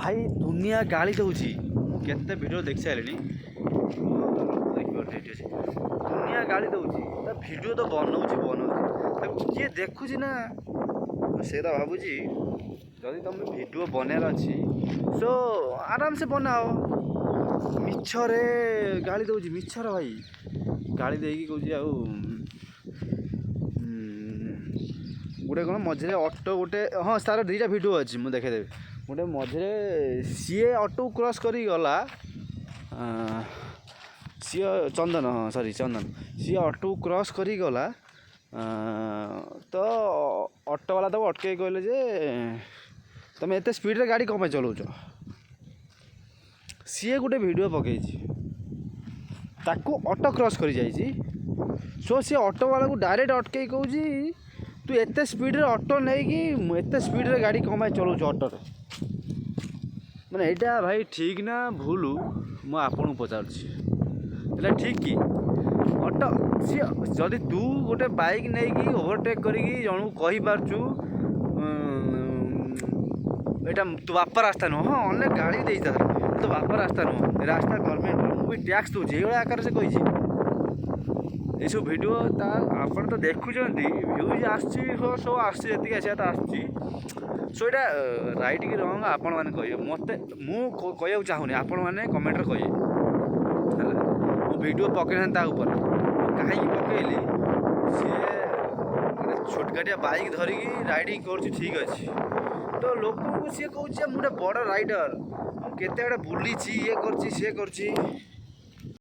भाई दुनिया गाली दौची केते वीडियो देख सारे दुनिया गाली दौची वीडियो तो बनाऊँ किए देखुची ना से भावुची जदि तुम वीडियो बनार अच्छी सो आराम से बनाओ मिछरे गाली दौची मिछर भाई गाली देकी कौन गोटे कौन मझे ऑटो गोटे हाँ तार दुईटा वीडियो अच्छी मुझे देखेदेवी गोटे मझे सी ऑटो क्रॉस करी गला सी चंदन हाँ सॉरी चंदन सी ऑटो क्रॉस करी गला तो ऑटो वाला तक अटके कहले जे तुम एत स्पीड रे गाड़ी कम चलाउच सी गोटे वीडियो पकई ताको ऑटो क्रॉस करी जाइए सो सी ऑटो वाला को डायरेक्ट अटके कहूँ तू एत स्पीड रे ऑटो नहीं कि एत स्पीड रे गाड़ी कम चलाउच ऑटो मैंने यहाँ भाई ठीक ना भूल मु आपन पचार ठीक कि ऑटो सी जदि तू गोटे बाइक नहीं कि ओवरटेक करी जन को कहीपरचु यहाँ तो बापा रास्ता नुह हाँ अनेक गाड़ी दे तो बापा रास्ता नुह रास्ता गवर्नमेंट मुझे टैक्स दूसरी ये आकार से कही ये सब भिड आप तो देखुं भ्यूज आसी जी आसिया तो आसी सो यहाँ राइट कि रंग आपण मैंने कहे मत मुझे चाहूनी आपण मैंने कमेंट कहे मो वीडियो पकईना कहीं पकईली सी छोटकाटिया बाइक धरिकी राइडिंग कर ठीक अच्छे तो लोक को सी कह मुझे बड़ राइडर केते बुली ये कर